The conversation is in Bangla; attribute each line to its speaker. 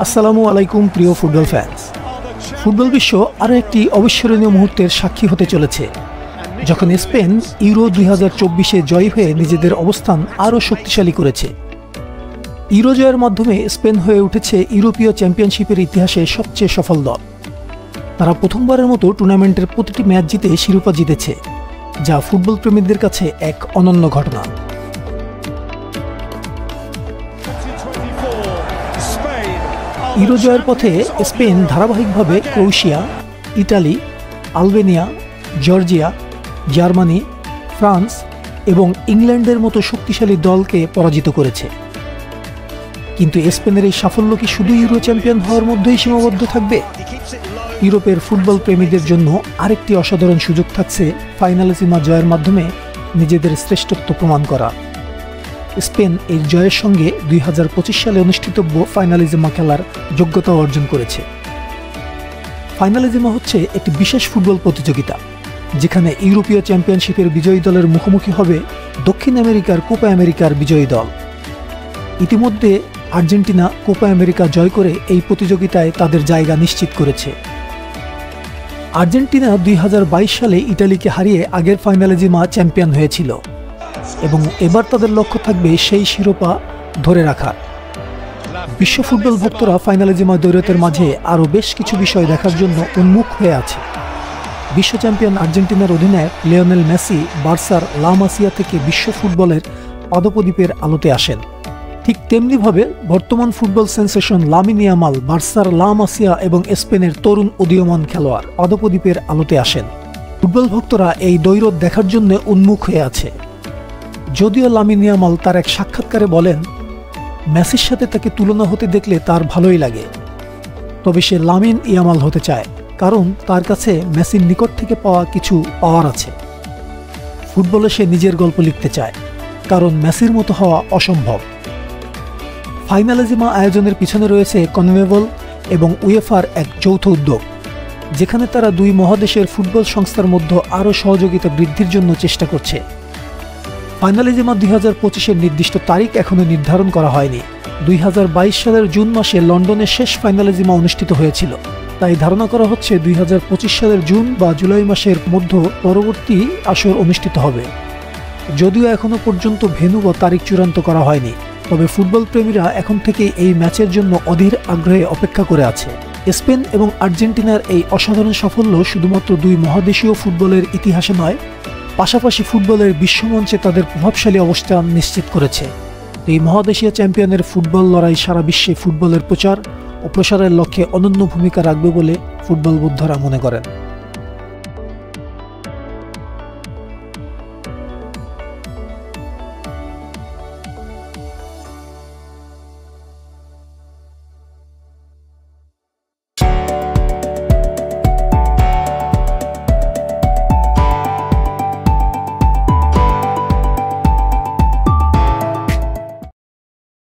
Speaker 1: আসসালামু আলাইকুম প্রিয় ফুটবল ফ্যান্স। ফুটবল বিশ্ব আরও একটি অবিস্মরণীয় মুহূর্তের সাক্ষী হতে চলেছে যখন স্পেন ইউরো 2024-এ জয়ী হয়ে নিজেদের অবস্থান আরও শক্তিশালী করেছে। ইউরো জয়ের মাধ্যমে স্পেন হয়ে উঠেছে ইউরোপীয় চ্যাম্পিয়নশিপের ইতিহাসে সবচেয়ে সফল দল। তারা প্রথমবারের মতো টুর্নামেন্টের প্রতিটি ম্যাচ জিতে শিরোপা জিতেছে, যা ফুটবল প্রেমীদের কাছে এক অনন্য ঘটনা। ইউরো জয়ের পথে স্পেন ধারাবাহিকভাবে Croatia, Italy, Albania, Georgia, Germany, France এবং ইংল্যান্ডের মতো শক্তিশালী দলকে পরাজিত করেছে। কিন্তু স্পেনের এই সাফল্য কি শুধু ইউরো চ্যাম্পিয়ন হওয়ার মধ্যেই সীমাবদ্ধ থাকবে? ইউরোপের ফুটবল প্রেমীদের জন্য আরেকটি অসাধারণ সুযোগ থাকছে ফাইনালিজিমা জয়ের মাধ্যমে নিজেদের শ্রেষ্ঠত্ব প্রমাণ করা। স্পেন এই জয়ের সঙ্গে 2025 সালে অনুষ্ঠিতব্য ফাইনালিজিমা খেলার যোগ্যতা অর্জন করেছে। ফাইনালিজিমা হচ্ছে একটি বিশেষ ফুটবল প্রতিযোগিতা যেখানে ইউরোপীয় চ্যাম্পিয়নশিপের বিজয়ী দলের মুখোমুখি হবে দক্ষিণ আমেরিকার কোপা আমেরিকার বিজয়ী দল। ইতিমধ্যে আর্জেন্টিনা কোপা আমেরিকা জয় করে এই প্রতিযোগিতায় তাদের জায়গা নিশ্চিত করেছে। আর্জেন্টিনা 2022 সালে ইটালিকে হারিয়ে আগের ফাইনালিজিমা চ্যাম্পিয়ন হয়েছিল এবং এবার তাদের লক্ষ্য থাকবে সেই শিরোপা ধরে রাখা। বিশ্ব ফুটবল ভক্তরা ফাইনালিজিমা দ্বৈরথের মাঝে আরও বেশ কিছু বিষয় দেখার জন্য উন্মুখ হয়ে আছে। বিশ্ব চ্যাম্পিয়ন আর্জেন্টিনার অধিনায়ক লিওনেল মেসি বার্সার লা মাসিয়া থেকে বিশ্ব ফুটবলের পাদপ্রদীপের আলোতে আসেন। ঠিক তেমনিভাবে বর্তমান ফুটবল সেন্সেশন লামিন ইয়ামাল বার্সার লা মাসিয়া এবং স্পেনের তরুণ উদীয়মান খেলোয়াড় পাদপ্রদীপের আলোতে আসেন। ফুটবল ভক্তরা এই দ্বৈরথ দেখার জন্য উন্মুখ হয়ে আছে। যদিও লামিন ইয়ামাল তার এক সাক্ষাৎকারে বলেন, মেসির সাথে তাকে তুলনা হতে দেখলে তার ভালোই লাগে, তবে সে লামিন ইয়ামাল হতে চায় কারণ তার কাছে মেসির নিকট থেকে পাওয়া কিছু পাওয়ার আছে। ফুটবলে সে নিজের গল্প লিখতে চায় কারণ মেসির মতো হওয়া অসম্ভব। ফাইনালিজিমা আয়োজনের পিছনে রয়েছে কনমেবল এবং উয়েফার এক যৌথ উদ্যোগ, যেখানে তারা দুই মহাদেশের ফুটবল সংস্থার মধ্যে আরও সহযোগিতা বৃদ্ধির জন্য চেষ্টা করছে। ফাইনালিজিমা 2025-এর নির্দিষ্ট তারিখ এখনও নির্ধারণ করা হয়নি। 2022 সালের জুন মাসে লন্ডনে শেষ ফাইনালিজিমা অনুষ্ঠিত হয়েছিল, তাই ধারণা করা হচ্ছে 2025 সালের জুন বা জুলাই মাসের মধ্যে পরবর্তী আসর অনুষ্ঠিত হবে। যদিও এখনও পর্যন্ত ভেন্যু বা তারিখ চূড়ান্ত করা হয়নি, তবে ফুটবল প্রেমীরা এখন থেকেই এই ম্যাচের জন্য অধীর আগ্রহে অপেক্ষা করে আছে। স্পেন এবং আর্জেন্টিনার এই অসাধারণ সাফল্য শুধুমাত্র দুই মহাদেশীয় ফুটবলের ইতিহাসে নয়, পাশাপাশি ফুটবলের বিশ্বমঞ্চে তাদের প্রভাবশালী অবস্থান নিশ্চিত করেছে। এই মহাদেশীয় চ্যাম্পিয়নের ফুটবল লড়াই সারা বিশ্বে ফুটবলের প্রচার ও প্রসারের লক্ষ্যে অনন্য ভূমিকা রাখবে বলে ফুটবল বোদ্ধারা মনে করেন।